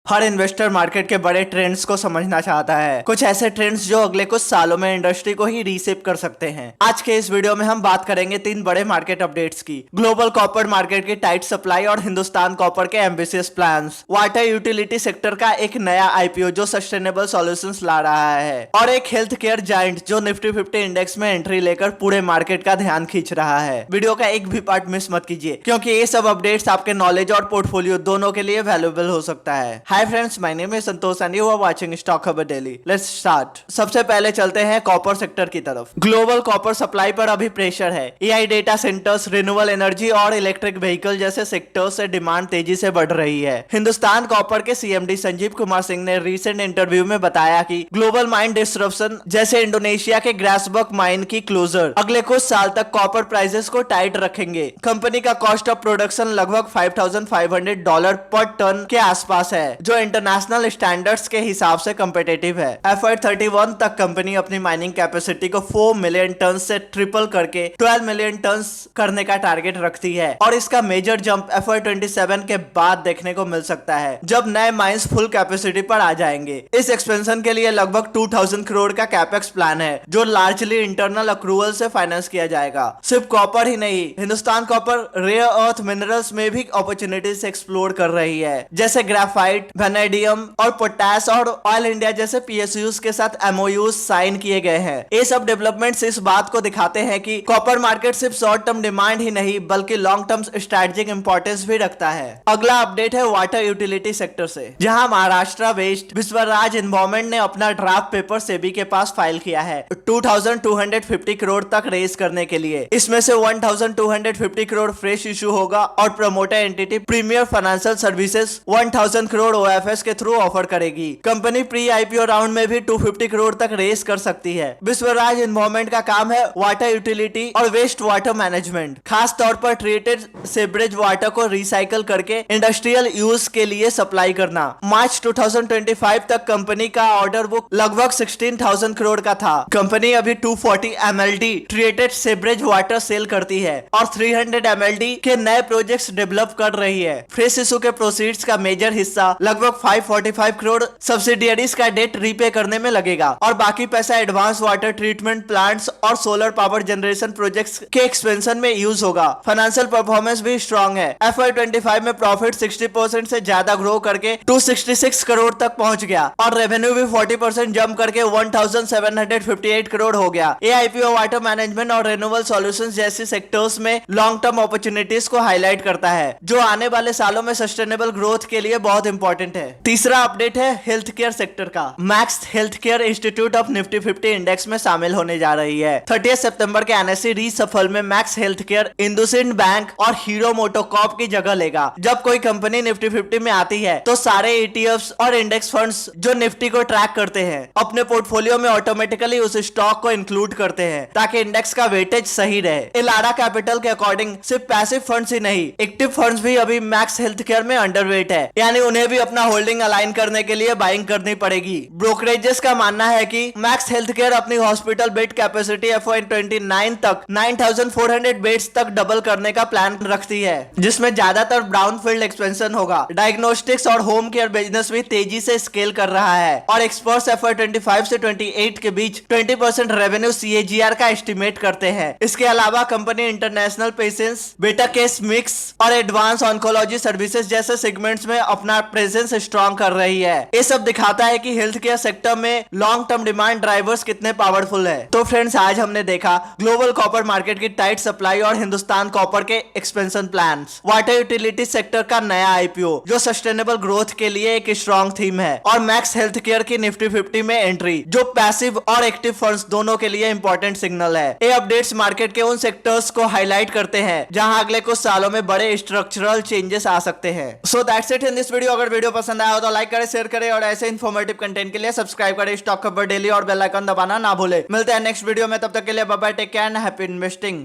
हर investor market के बड़े trends को समझना चाहता है। कुछ ऐसे ट्रेंड्स जो अगले कुछ सालों में इंडस्ट्री को ही रीसेप कर सकते हैं। आज के इस वीडियो में हम बात करेंगे तीन बड़े मार्केट अपडेट्स की, ग्लोबल कॉपर मार्केट की टाइट सप्लाई और हिंदुस्तान कॉपर के ambitious plans, water utility sector का एक नया आईपीओ जो सस्टेनेबल सॉल्यूशंस ला रहा है, और एक हेल्थ केयर जायंट जो निफ्टी 50 इंडेक्स में एंट्री लेकर पूरे मार्केट का ध्यान खींच रहा है। वीडियो का एक भी पार्ट मिस मत कीजिए, क्योंकि ये सब अपडेट्स आपके नॉलेज और पोर्टफोलियो दोनों के लिए वैल्यूएबल हो सकता है। Hi friends, my name is Santosh and you are watching stock Khabar daily. Let's start. सबसे पहले चलते हैं कॉपर सेक्टर की तरफ। ग्लोबल कॉपर सप्लाई पर अभी प्रेशर है। AI data centres, renewable energy और इलेक्ट्रिक व्हीकल जैसे सेक्टर्स से डिमांड तेजी से बढ़ रही है। हिंदुस्तान कॉपर के सीएमडी संजीव कुमार सिंह ने रीसेंट इंटरव्यू में बताया कि ग्लोबल माइन डिस्ट्रप्शन जैसे इंडोनेशिया के ग्रासबर्ग माइन की क्लोजर अगले कुछ साल तक कॉपर प्राइसेस को टाइट रखेंगे। कंपनी का कॉस्ट ऑफ प्रोडक्शन लगभग $5,500 पर टन के आसपास है, जो इंटरनेशनल स्टैंडर्ड्स के हिसाब से कंपेटिटिव है। FY31 तक कंपनी अपनी माइनिंग कैपेसिटी को 4 मिलियन टन से ट्रिपल करके 12 मिलियन टन करने का टारगेट रखती है, और इसका मेजर जंप FY27 के बाद देखने को मिल सकता है, जब नए माइंस फुल कैपेसिटी पर आ जाएंगे। इस एक्सपेंशन के लिए लगभग 2000 करोड़ का कैपेक्स प्लान है, जो लार्जली इंटरनल अक्रूवल से फाइनेंस किया जाएगा। सिर्फ कॉपर ही नहीं, Hindustan copper rare earth minerals में भी अपॉर्चुनिटीज एक्सप्लोर कर रही है, जैसे ग्राफाइट, वेनेडियम और पोटास, और ऑयल इंडिया जैसे पीएसयूज के साथ एमओयूज साइन किए गए हैं। ये सब डेवलपमेंट्स इस बात को दिखाते हैं कि कॉपर मार्केट सिर्फ शॉर्ट टर्म डिमांड ही नहीं बल्कि लॉन्ग टर्म स्ट्रेटेजिक इंपॉर्टेंस भी रखता है। अगला अपडेट है वाटर यूटिलिटी सेक्टर से, जहां महाराष्ट्र वेस्ट विश्वराज एनवायरमेंट ने अपना ड्राफ्ट पेपर सेबी के पास फाइल किया है 2250 करोड़ तक रेज करने के लिए। इसमें से 1250 करोड़ फ्रेश इशू होगा और promoter entity premier financial services 1000 crore OFS के थ्रू ऑफर करेगी। कंपनी प्री आईपीओ राउंड में भी 250 करोड़ तक रेस कर सकती है। विश्वराज एनवायरमेंट का काम है वाटर यूटिलिटी और वेस्ट वाटर मैनेजमेंट, खास तौर पर ट्रीटेड सीवरेज वाटर को रिसाइकल करके इंडस्ट्रियल यूज के लिए सप्लाई करना। मार्च 2025 तक कंपनी का ऑर्डर बुक लगभग 16,000 करोड़ का था। कंपनी अभी 240 MLD treated sewerage water sale करती है और 300 MLD के नए प्रोजेक्ट्स डेवलप कर रही है। फ्रेश इशू के प्रोसीड्स का मेजर हिस्सा लगभग 545 करोड़ सब्सिडियरीज का डेट रीपे करने में लगेगा, और बाकी पैसा एडवांस वाटर ट्रीटमेंट प्लांट्स और सोलर पावर जनरेशन प्रोजेक्ट्स के एक्सपेंशन में यूज होगा। फाइनेंशियल परफॉर्मेंस भी स्ट्रांग है। FY25 में प्रॉफिट 60% से ज्यादा ग्रो करके 266 करोड़ तक पहुंच गया, और रेवेन्यू भी 40% जंप करके 1758 करोड़ हो गया। AIPO वाटर मैनेजमेंट और रिन्यूएबल सॉल्यूशंस जैसे सेक्टर्स में लॉन्ग टर्म अपॉर्चुनिटीज को हाईलाइट करता है, जो आने वाले सालों में सस्टेनेबल ग्रोथ के लिए बहुत इंपॉर्टेंट है। तीसरा अपडेट है हेल्थ केयर सेक्टर का। Max health care institute of Nifty 50 index में शामिल होने जा रही है। 30 सितंबर के NSE रीसफल में max health care, IndusInd bank और हीरो मोटोकॉर्प की जगह लेगा। जब कोई कंपनी निफ्टी 50 में आती है तो सारे ETFs और इंडेक्स फंड्स जो निफ्टी को ट्रैक करते हैं अपने पोर्टफोलियो में ऑटोमेटिकली उस स्टॉक को इंक्लूड करते हैं, ताकि इंडेक्स का वेटेज सही रहे। इलाडा कैपिटल के अकॉर्डिंग सिर्फ पैसिव फंड्स ही नहीं, एक्टिव फंड्स भी अभी मैक्स हेल्थ केयर में अंडरवेट है, यानी उन्हें भी अपना होल्डिंग अलाइन करने के लिए बाइंग करनी पड़ेगी। ब्रोकरेजेस का मानना है कि मैक्स हेल्थ केयर अपनी हॉस्पिटल बेड कैपेसिटी FY29 तक 9400 बेड्स तक डबल करने का प्लान रखती है, जिसमें ज्यादातर ब्राउनफील्ड एक्सपेंशन होगा। डायग्नोस्टिक्स और होम केयर बिजनेस भी तेजी से स्केल कर रहा है, और एक्सपर्ट्स FY25 से 28 के बीच 20% रेवेन्यू CAGR का एस्टिमेट करते हैं। इसके अलावा कंपनी इंटरनेशनल पेशेंट्स, बेटा केस मिक्स और एडवांस ऑन्कोलॉजी सर्विसेज जैसे सेगमेंट्स में अपना प्रेजेंस स्ट्रॉन्ग कर रही है। ये सब दिखाता है कि हेल्थ केयर सेक्टर में लॉन्ग टर्म डिमांड ड्राइवर्स कितने पावरफुल है। तो फ्रेंड्स, आज हमने देखा ग्लोबल कॉपर मार्केट की टाइट सप्लाई और हिंदुस्तान कॉपर के expansion plans, water utility sector का नया आईपीओ जो सस्टेनेबल ग्रोथ के लिए एक स्ट्रॉन्ग थीम है, और मैक्स हेल्थ केयर की निफ्टी 50 में एंट्री जो पैसिव और एक्टिव फंड्स दोनों के लिए इंपॉर्टेंट सिग्नल है। ये अपडेट्स मार्केट के उन सेक्टर्स को हाईलाइट करते हैं जहां अगले कुछ सालों में बड़े स्ट्रक्चरल चेंजेस आ सकते हैं। So that's it in this video. अगर वीडियो पसंद आया हो तो लाइक करें, शेयर करें, और ऐसे इन्फॉर्मेटिव कंटेंट के लिए सब्सक्राइब करें स्टॉक खबर डेली, और बेल आइकन दबाना ना भूले। मिलते हैं नेक्स्ट वीडियो में, तब तक के लिए bye bye, take care and happy investing.